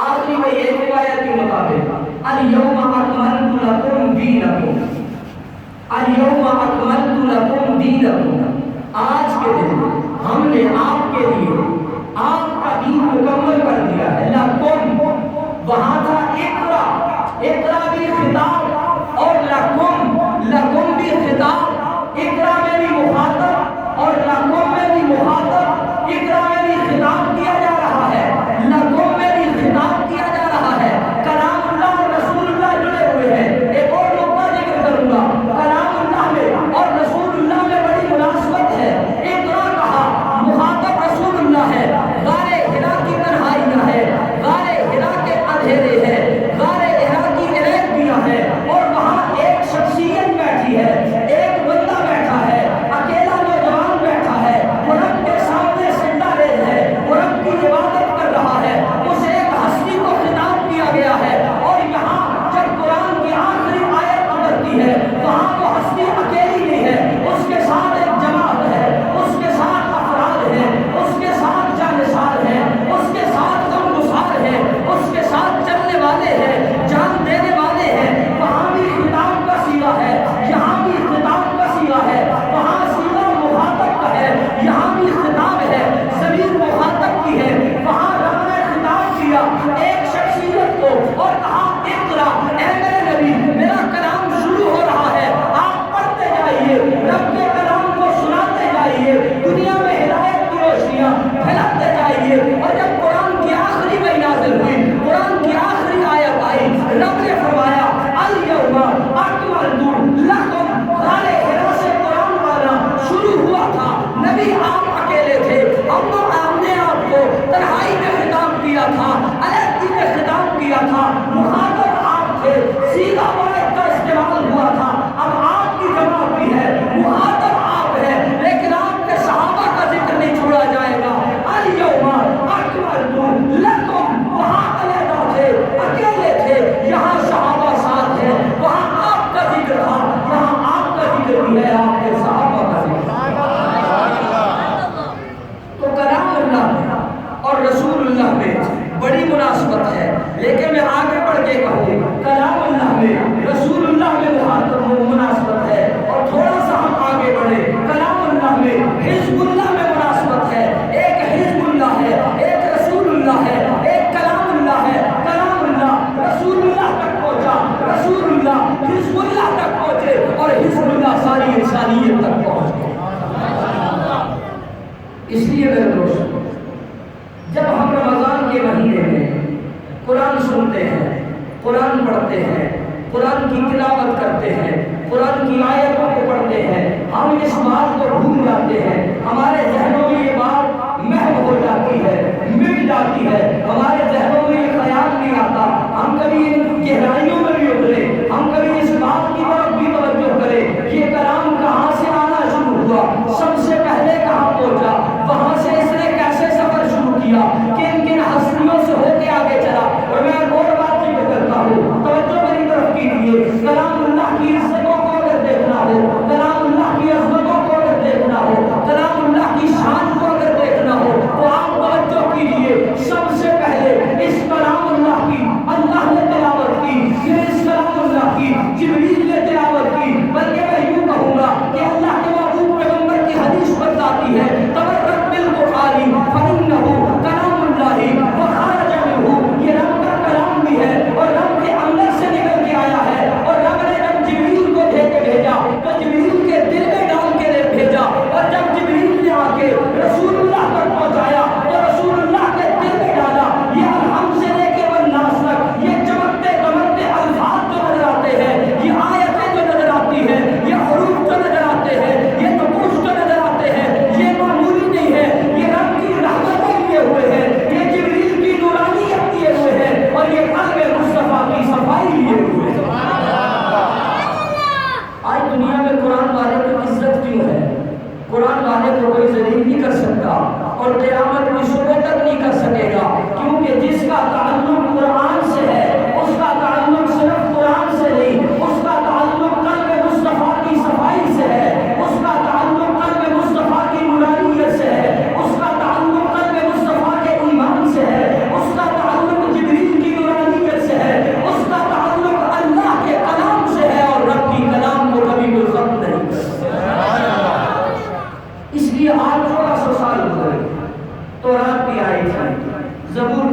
آخری میں یہ روایت کے مطابق الیوم اکملت لکم دینکم، الیوم اکملت لکم دینکم، آج کے دن ہم نے آپ کے لیے آپ کا دین مکمل کر دیا ہے۔ لکم وہاں تھا اقرا، اقرا بھی خطاب اور لکم بھی خطاب، اقرا میں بھی مخاطب اور لکم میں بھی مخاطب، اقرا میں بھی خطاب کیا جا رہا ہے، لکم میں بھی خطاب کیا جا رہا ہے۔ کلام اللہ اور رسول اللہ جڑے ہوئے ہیں۔ ایک اور نقطہ ذکر کروں گا، کلام اللہ میں اور رسول اللہ میں بڑی مناسبت ہے۔ اقرا کہا، مخاطب رسول اللہ ہے، غار حرا کی تنہائیاں ہے، غار حرا کے اندھیرے ہے، غار حرا کی ریت دیا ہے، اور وہاں ایک شخصیت بیٹھی ہے، ایک بندہ بیٹھا ہے، اکیلا نوجوان بیٹھا ہے، وہ رب کے سامنے سجدہ ریز ہے، وہ رب کی عبادت کر رہا ہے، اس ایک ہستی کو خطاب کیا گیا ہے۔ اور یہاں جب قرآن کی آخری آیت اترتی ہے، وہاں وہ ہستی اکیلی نہیں ہے، اس کے ساتھ ایک جماعت ہے، اس کے ساتھ افراد ہے، اس کے ساتھ جانثار ہے، اس کے ساتھ غمگسار ہے، اس کے ساتھ چلنے والے ہیں، جان دینے والے ہیں۔ وہاں بھی خطاب کا صیغہ ہے، یہاں بھی خطاب کا صیغہ ہے، وہاں صیغہ مخاطب کا ہے، یہاں بھی خطاب ہے، ضمیر مخاطب کی ہے۔ وہاں رب نے خطاب کیا ایک شخصیت کو اور کہا اقرا، اے میرے نبی میرا کلام شروع ہو رہا ہے، آپ پڑھتے جائیے، رب کے کلام کو سناتے جائیے، دنیا میں ہدایت کی روشنیاں پھیلاتے جائیے۔ اور جب قرآن کی آخری وحی نازل ہوئی، قرآن کی آخری آیت آئی، رب نے فرمایا الیوم اکملت لکم، غار حرا سے قرآن والا شروع ہوا تھا، نبی آپ اکیلے تھے، ہم نے آپ کو تنہائی میں خطاب کیا تھا، علیحدگی میں خطاب کیا تھا، مخاطب آپ تھے، سیدھا واحد کا استعمال ہوا تھا۔ اب آپ کی جماعت بھی ہے، مخاطب آپ ہے، لیکن آپ کے صحابہ کا ذکر نہیں چھوڑا جائے گا۔ الیوم اکملت لکم، وہاں علیحدہ تھے، اکیلے تھے، یہاں صحابہ ساتھ ہیں، وہاں آپ کا ذکر تھا، یہاں آپ کا ذکر بھی ہے، آپ کے صحابہ کا ذکر۔ تو کلام اللہ اور رسول اللہ میں بڑی مناسبت ہے، لیکن میں آگے بڑھ کے کہوں کلام اللہ میں رسول اللہ میں مناسبت ہے، اور تھوڑا سا ہم آگے بڑھے، کلام اللہ میں حزب اللہ میں مناسبت ہے۔ ایک حزب اللہ ہے، ایک رسول اللہ ہے، ایک کلام اللہ ہے۔ کلام اللہ رسول اللہ تک پہنچا، رسول اللہ حزب اللہ تک پہنچے، اور حزب اللہ ساری انسانیت تک پہنچ گئے۔ اس لیے میرے دوستو، جب ہم رمضان کے مہینے میں قرآن سنتے ہیں، قرآن پڑھتے ہیں، قرآن کی تلاوت کرتے ہیں، قرآن کی آیتوں کو پڑھتے ہیں، ہم اس بات کو بھول جاتے ہیں، ہمارے ذہنوں میں یہ بات محو ہو جاتی ہے، مٹ جاتی ہے، ہمارے ذہنوں میں یہ خیال نہیں آتا، ہم کبھی ان گہرائیوں میں بھی اترے، ہم کبھی اس بات کی طرف بھی توجہ کریں، یہ کلام کہاں سے آنا شروع ہوا، سب سے پہلے کہاں پہنچا، وہاں سے اس نے کیسے سفر شروع کیا، کن کن ہستیوں سے ہو کے آگے چلا۔ اور میں ایک اور بات ذکر کرتا ہوں، توجہ میری طرف کیجیے، کلام اللہ کی عزتوں کو اگر دیکھنا ہو، کلام اللہ کی عظمتوں کو اگر دیکھنا ہو، کلام اللہ کی شان کو اگر دیکھنا ہو، تو آپ توجہ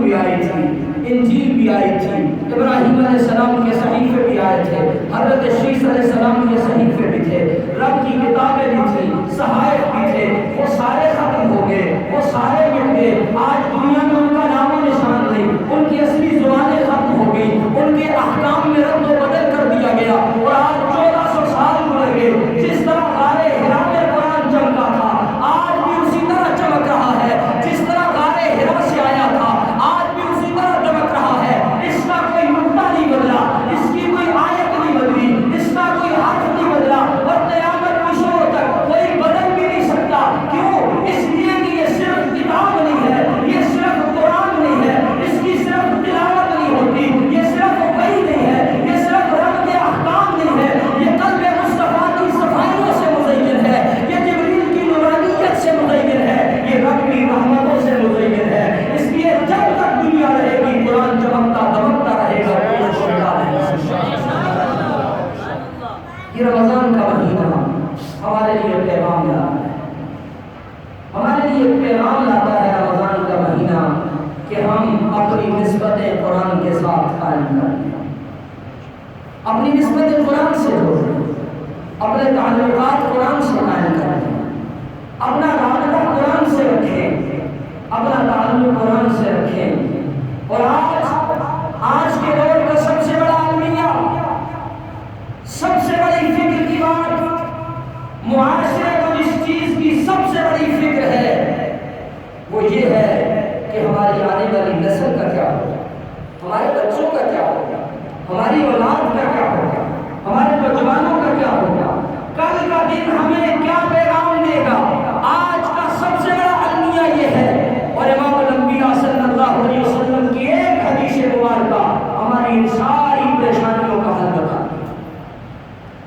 بھی آئی تھی، انجیل بھی آئی تھی، ابراہیم علیہ السلام کے صحیفے بھی آئے تھے، حضرت شیس علیہ السلام کے صحیفے بھی تھے، رب کی کتابیں بھی تھیں، صحائف بھی تھے، وہ سارے ختم ہو گئے، وہ سارے مٹ گئے۔ آج دنیا میں ان کا نام و نشان نہیں، ان کی اصلی زبانیں ختم ہو گئی، ان کے احکام میں رد و بدل کر دیا گیا، اور آج 1400 سال گزر گئے۔ جس طرح غار حرا میں قرآن چمکا تھا، آج بھی اسی طرح چمک رہا ہے، جس طرح غار حرا سے آیا تھا آج بھی اسی طرح چمک رہا ہے۔ اس کا کوئی نقطہ نہیں بدلا، اس کی کوئی آیت نہیں بدلی، اس کا کوئی حرف نہیں بدلا، اور قیامت کی شروع تک کوئی بدل بھی نہیں سکتا۔ کیوں؟ اس لیے کہ یہ صرف کتاب نہیں ہے، یہ صرف قرآن نہیں ہے، اس کی صرف تلاوت نہیں ہوتی، یہ صرف وحی نہیں ہے، یہ صرف رب کے احکام نہیں ہے، یہ قلب مصطفیٰ کی صفائیوں سے مزین ہے، یہ جبریل کی نورانیت سے مزین ہے، یہ رب کی رحمتوں سے مزین ہے۔ اس لیے جب تک دنیا رہے گی قرآن چمکتا دمکتا رہے گا، کوئی شکا نہیں۔ یہ رمضان کا مہینہ ہمارے لیے پیغام لاتا ہے، ہمارے لیے پیغام لاتا ہے رمضان کا مہینہ کہ ہم اپنی نسبتیں قرآن کے ساتھ قائم کریں، اپنی نسبتیں قرآن سے جوڑیں، اپنے تعلقات قرآن سے قائم کریں، اپنا رابطہ قرآن سے رکھیں، اپنا تعلق قرآن سے رکھیں۔ اور آج کے دور کا سب سے بڑا المیہ، سب سے بڑی فکر کی بات، معاشرے کو جس چیز کی سب سے بڑی فکر ہے وہ یہ ہے کہ ہماری آنے والی نسل کا کیا ہوگا، ہمارے بچوں کا کیا ہوگا، ہماری اولاد کا کیا ہوگا، ہمارے نوجوانوں کا کیا ہوگا، کل کا دن ہمیں کیا پیغام دے گا۔ آج کا سب سے بڑا المیہ یہ ہے، اور امام الانبیاء صلی اللہ علیہ وسلم کی ایک حدیث مبارکہ ہماری ساری پریشانیوں کا حل بتا دی۔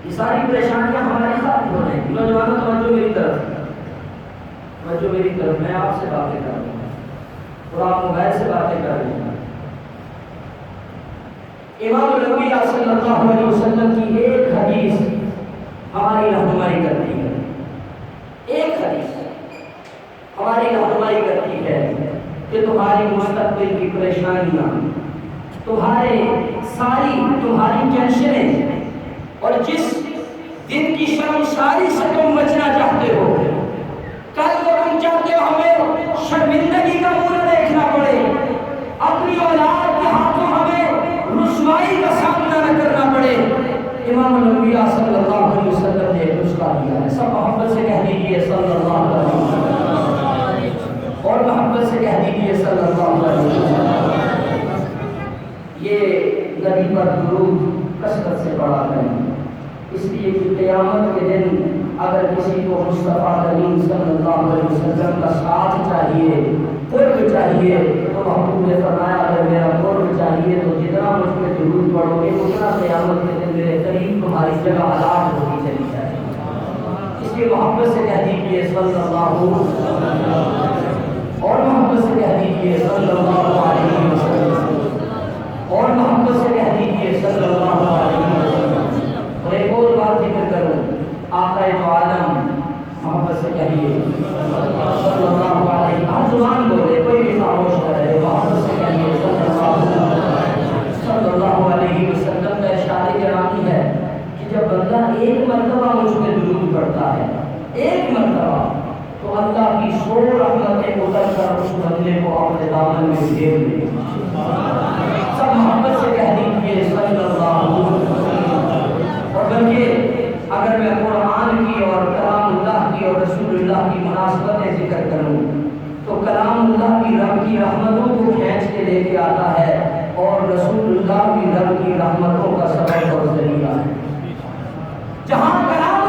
یہ ساری پریشانیاں ہماری ختم ہو جائیں گی۔ نوجوانوں توجہ میری طرف، توجہ میری طرف، میں آپ سے باتیں کر رہا ہوں اور آپ موبائل سے باتیں کر رہے ہیں۔ امام الانبیاء صلی اللہ علیہ وسلم کی ایک حدیث ہماری رہنمائی کرتی ہے، ایک حدیث ہماری رہنمائی کرتی ہے کہ تمہاری مستقبل کی پریشانیاں، تمہاری ٹینشنیں، اور جس دن کی شرمساری سے تم بچنا چاہتے ہو، کل کو تم چاہتے ہو ہمیں شرمندگی کا منہ دیکھنا پڑے، اپنی اولاد کے ہاتھوں ہمیں رسوائی کا سامنا نہ کرنا پڑے، امام الانبیاء صلی اللہ علیہ وسلم نے ایک نسخہ دیا ہے۔ سب محبت سے کہہ دیجیے صلی اللہ علیہ وسلم، اور محبت سے کہہ دیجیے صلی اللہ علیہ وسلم۔ یہ نبی پر درود کثرت سے پڑھا کریں، اس لیے کہ قیامت کے دن اگر کسی کو مصطفیٰ کریم صلی اللہ علیہ وسلم کا ساتھ چاہیے، قرب چاہیے، تو محبوب نے فرمایا اگر میرا قرب چاہیے تو جتنا مجھ پہ درود پڑھو گے اتنا قیامت کے دن میرے قریب تمہاری جگہ آزاد ہوتی چلی جائے گی۔ اس لیے محبت سے کہہ دیجیے صلی اللہ علیہ وسلم، اور محبت سے کہہ دیجیے صلی اللہ علیہ وسلم، اور محبت سے کہہ دیجیے صلی اللہ علیہ وسلم۔ اور ایک اور بات ذکر کروں، آقا تو عالم محبت سے کہیے صلی اللہ علیہ وسلم، ہر زبان بولے کوئی بھی خاموش نہ رہے، محبت سے کہیے صلی اللہ علیہ وسلم۔ کا ارشاد گرامی ہے کہ جب بندہ ایک مرتبہ مجھ پہ درود پڑھتا ہے، ایک مرتبہ، تو اللہ کی 100 رحمتیں اتر کر اس بندے کو اپنے دامن میں گھیر لے۔ سب محبت سے کہہ دیجیے صلی اللہ علیہ وسلم۔ اور بلکہ اگر میں قرآن کی اور کلام اللہ کی اور رسول اللہ کی مناسبتیں ذکر کروں تو کلام اللہ کی رب کی رحمتوں کو کھینچ کے لے کے آتا ہے، اور رسول اللہ کی رب کی رحمتوں کا سبب اور ذریعہ ہے۔ جہاں کلام